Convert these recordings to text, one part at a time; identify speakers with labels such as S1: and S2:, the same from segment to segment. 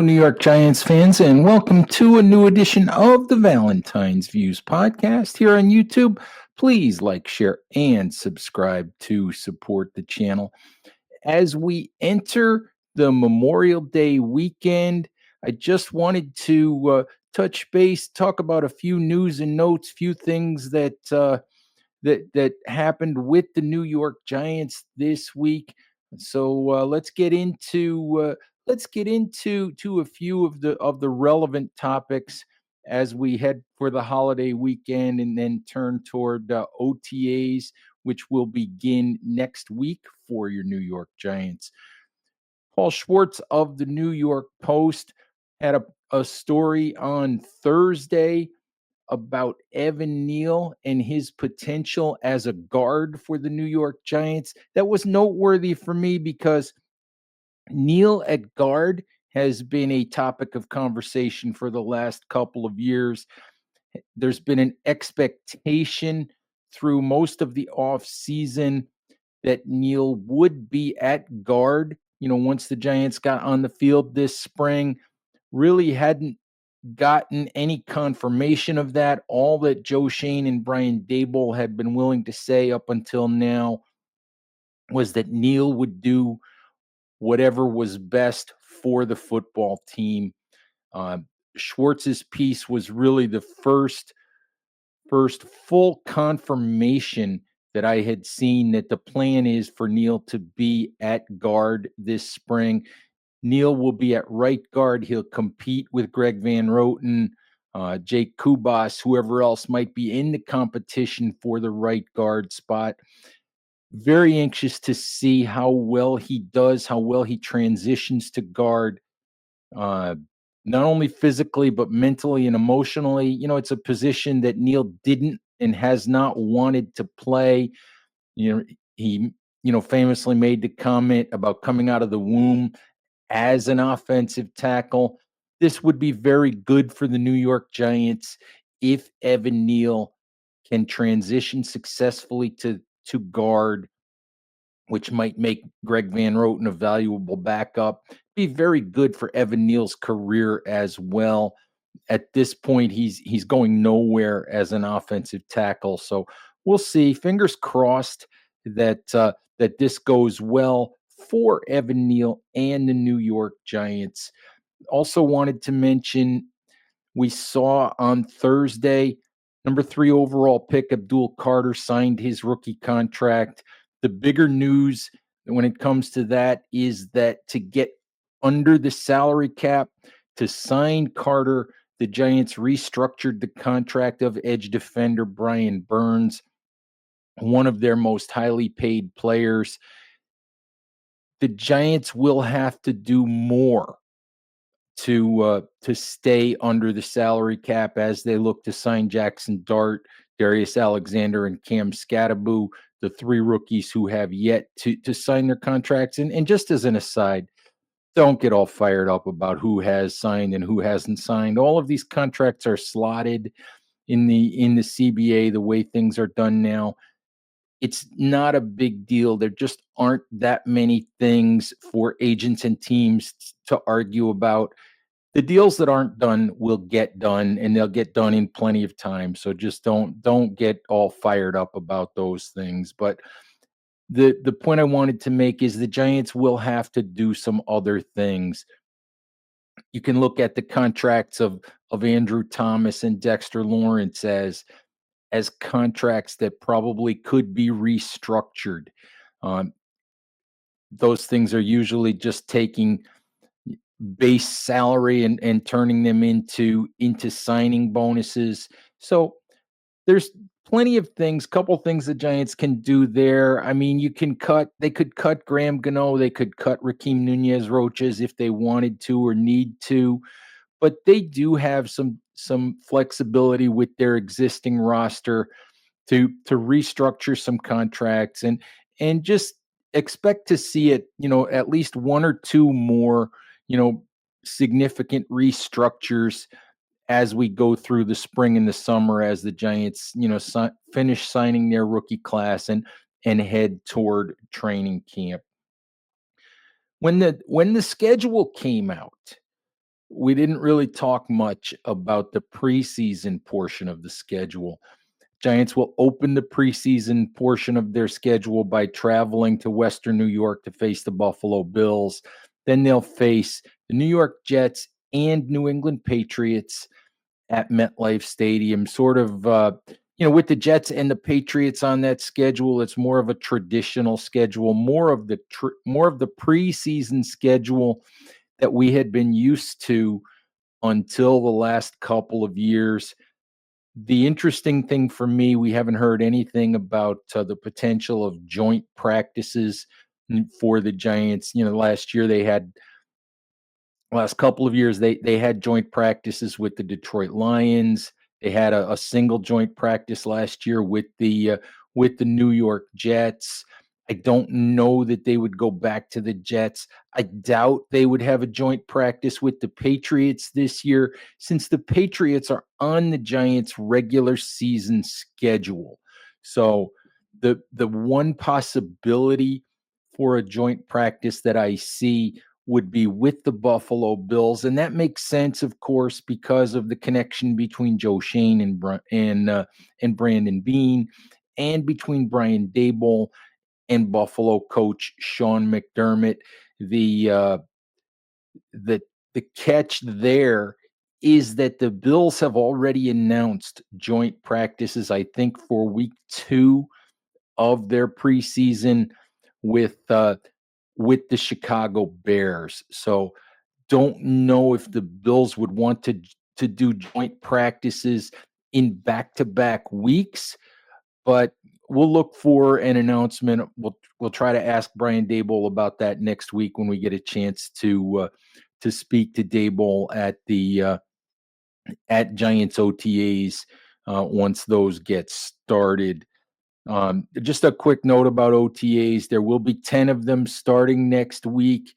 S1: Hello, New York Giants fans, and welcome to a new edition of the Valentine's Views podcast here on YouTube. Please like, share, and subscribe to support the channel. As we enter the Memorial Day weekend, I just wanted to touch base, talk about a few news and notes, few things that happened with the New York Giants this week. So let's get into to a few of the relevant topics as we head for the holiday weekend and then turn toward OTAs, which will begin next week for your New York Giants. Paul Schwartz of the New York Post had a story on Thursday about Evan Neal and his potential as a guard for the New York Giants. That was noteworthy for me because Neal at guard has been a topic of conversation for the last couple of years. There's been an expectation through most of the offseason that Neal would be at guard. Once the Giants got on the field this spring, really hadn't gotten any confirmation of that. All that Joe Shane and Brian Daboll had been willing to say up until now was that Neal would do whatever was best for the football team. Schwartz's piece was really the first full confirmation that I had seen that the plan is for Neal to be at guard this spring. Neal will be at right guard. He'll compete with Greg Van Roten, Jake Kubas, whoever else might be in the competition for the right guard spot. Very anxious to see how well he does, how well he transitions to guard, not only physically, but mentally and emotionally. It's a position that Neal didn't and has not wanted to play. He, famously made the comment about coming out of the womb as an offensive tackle. This would be very good for the New York Giants if Evan Neal can transition successfully to guard, which might make Greg Van Roten a valuable backup. Be very good for Evan Neal's career as well. At this point, he's going nowhere as an offensive tackle. So we'll see. Fingers crossed that that this goes well for Evan Neal and the New York Giants. Also wanted to mention we saw on Thursday, number 3 overall pick Abdul Carter signed his rookie contract. The bigger news when it comes to that is that to get under the salary cap to sign Carter, the Giants restructured the contract of edge defender Brian Burns, one of their most highly paid players. The Giants will have to do more to stay under the salary cap as they look to sign Jackson Dart, Darius Alexander, and Cam Scatterbu, the 3 rookies who have yet to sign their contracts. And just as an aside, don't get all fired up about who has signed and who hasn't signed. All of these contracts are slotted in the CBA the way things are done now. It's not a big deal. There just aren't that many things for agents and teams to argue about. The deals that aren't done will get done, and they'll get done in plenty of time. So just don't get all fired up about those things. But the point I wanted to make is the Giants will have to do some other things. You can look at the contracts of Andrew Thomas and Dexter Lawrence as contracts that probably could be restructured. Those things are usually just taking base salary and turning them into signing bonuses. So there's plenty of things, couple things the Giants can do there. I mean, they could cut Graham Gano, they could cut Rakeem Nunez Roches if they wanted to or need to, but they do have some flexibility with their existing roster to restructure some contracts and just expect to see it, at least 1 or 2 more, significant restructures as we go through the spring and the summer as the Giants, finish signing their rookie class and head toward training camp. When the schedule came out, we didn't really talk much about the preseason portion of the schedule. Giants will open the preseason portion of their schedule by traveling to Western New York to face the Buffalo Bills. Then they'll face the New York Jets and New England Patriots at MetLife Stadium. Sort of, with the Jets and the Patriots on that schedule, it's more of a traditional schedule, more of the preseason schedule that we had been used to until the last couple of years. The interesting thing for me, we haven't heard anything about the potential of joint practices for the Giants. Last couple of years they had joint practices with the Detroit Lions. They had a single joint practice last year with the New York Jets. I don't know that they would go back to the Jets. I doubt they would have a joint practice with the Patriots this year, since the Patriots are on the Giants' regular season schedule. So the one possibility for a joint practice that I see would be with the Buffalo Bills, and that makes sense, of course, because of the connection between Joe Shane and Brandon Beane, and between Brian Daboll and Buffalo coach Sean McDermott. The uh, the the catch there is that the Bills have already announced joint practices, I think, for week 2 of their preseason with uh, with the Chicago Bears. So don't know if the Bills would want to do joint practices in back-to-back weeks, but we'll look for an announcement. We'll try to ask Brian Daboll about that next week when we get a chance to speak to Daboll at Giants OTAs once those get started. Just a quick note about OTAs: there will be 10 of them starting next week.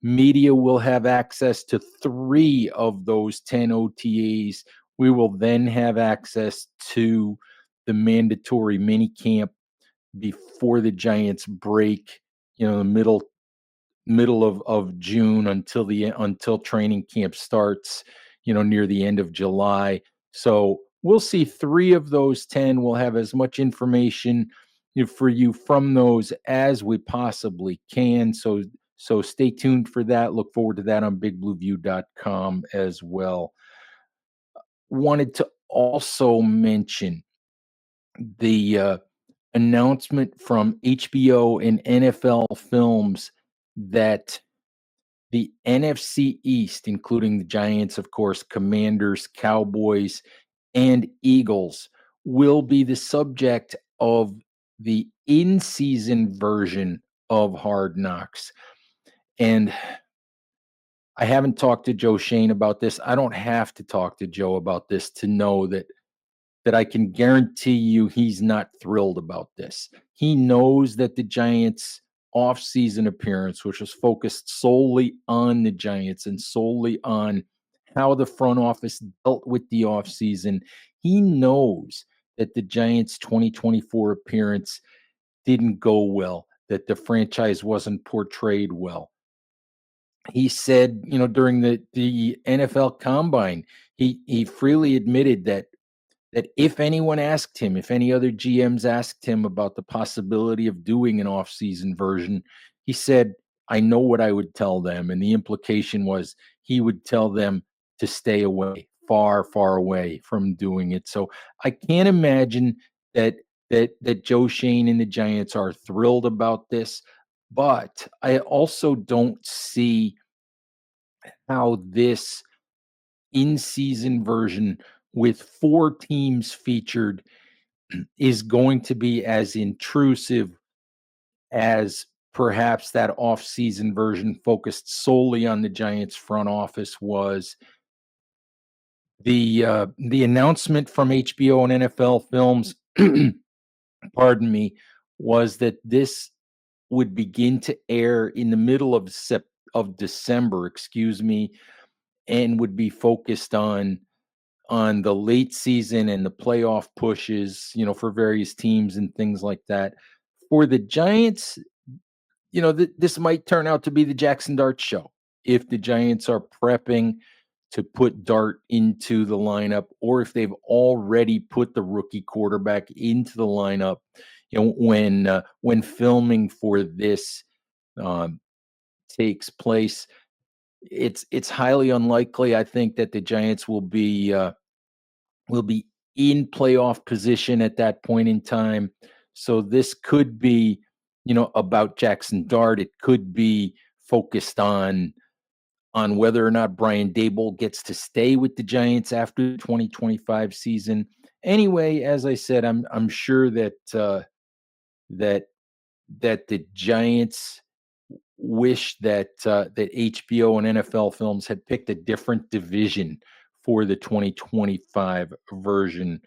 S1: Media will have access to 3 of those 10 OTAs. We will then have access to the mandatory mini camp before the Giants break, the middle of June until training camp starts, near the end of July. So we'll see 3 of those 10. We'll have as much information for you from those as we possibly can. So stay tuned for that. Look forward to that on bigblueview.com as well. Wanted to also mention the announcement from HBO and NFL Films that the NFC East, including the Giants, of course, Commanders, Cowboys, and Eagles, will be the subject of the in-season version of Hard Knocks. And I haven't talked to Joe Shane about this. I don't have to talk to Joe about this to know that I can guarantee you he's not thrilled about this. He knows that the Giants' off-season appearance, which was focused solely on the Giants and solely on how the front office dealt with the off-season, he knows that the Giants' 2024 appearance didn't go well, that the franchise wasn't portrayed well. He said, during the NFL Combine, he freely admitted that if anyone asked him, if any other GMs asked him about the possibility of doing an off-season version, he said, I know what I would tell them. And the implication was he would tell them to stay away, far, far away from doing it. So I can't imagine that Joe Shane and the Giants are thrilled about this, but I also don't see how this in-season version with 4 teams featured is going to be as intrusive as perhaps that off-season version focused solely on the Giants front office was. The announcement from HBO and NFL Films, pardon me, was that this would begin to air in the middle of December, excuse me, and would be focused on the late season and the playoff pushes, for various teams and things like that. For the Giants, this might turn out to be the Jackson Dart show if the Giants are prepping to put Dart into the lineup, or if they've already put the rookie quarterback into the lineup. When filming for this um, takes place, it's highly unlikely. I think that the Giants will be in playoff position at that point in time. So this could be, about Jackson Dart. It could be focused on whether or not Brian Daboll gets to stay with the Giants after the 2025 season. Anyway, as I said, I'm sure that that the Giants wish that HBO and NFL Films had picked a different division for the 2025 version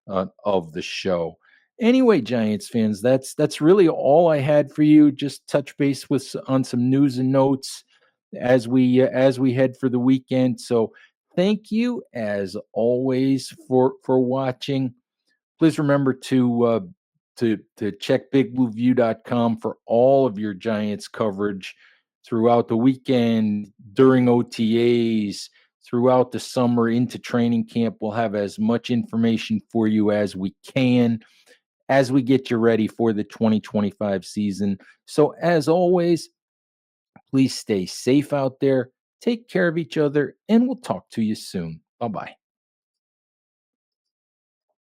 S1: of the show. Anyway, Giants fans, that's really all I had for you. Just touch base on some news and notes as we head for the weekend. So, thank you as always for watching. Please remember to check bigblueview.com for all of your Giants coverage throughout the weekend, during OTAs, throughout the summer into training camp. We'll have as much information for you as we can as we get you ready for the 2025 season. So, as always, please stay safe out there, take care of each other, and we'll talk to you soon. Bye bye.